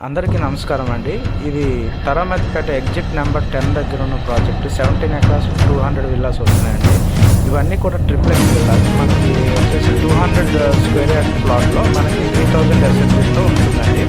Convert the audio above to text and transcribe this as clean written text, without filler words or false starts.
అందరికీ నమస్కారం అండి. ఇది తరామతిపేట ఎగ్జిట్ నెంబర్ 10 దగ్గర ఉన్న ప్రాజెక్టు. 17 ఎకరాస్ 200 విల్లాస్ వస్తున్నాయండి. ఇవన్నీ కూడా ట్రిప్లెక్స్ విల్లాస్. మనకి వచ్చేసి 200 స్క్వేర్ యార్డ్ ప్లాట్లో మనకి 3000 ఎస్ఎఫ్టీతో ఉంటుందండి.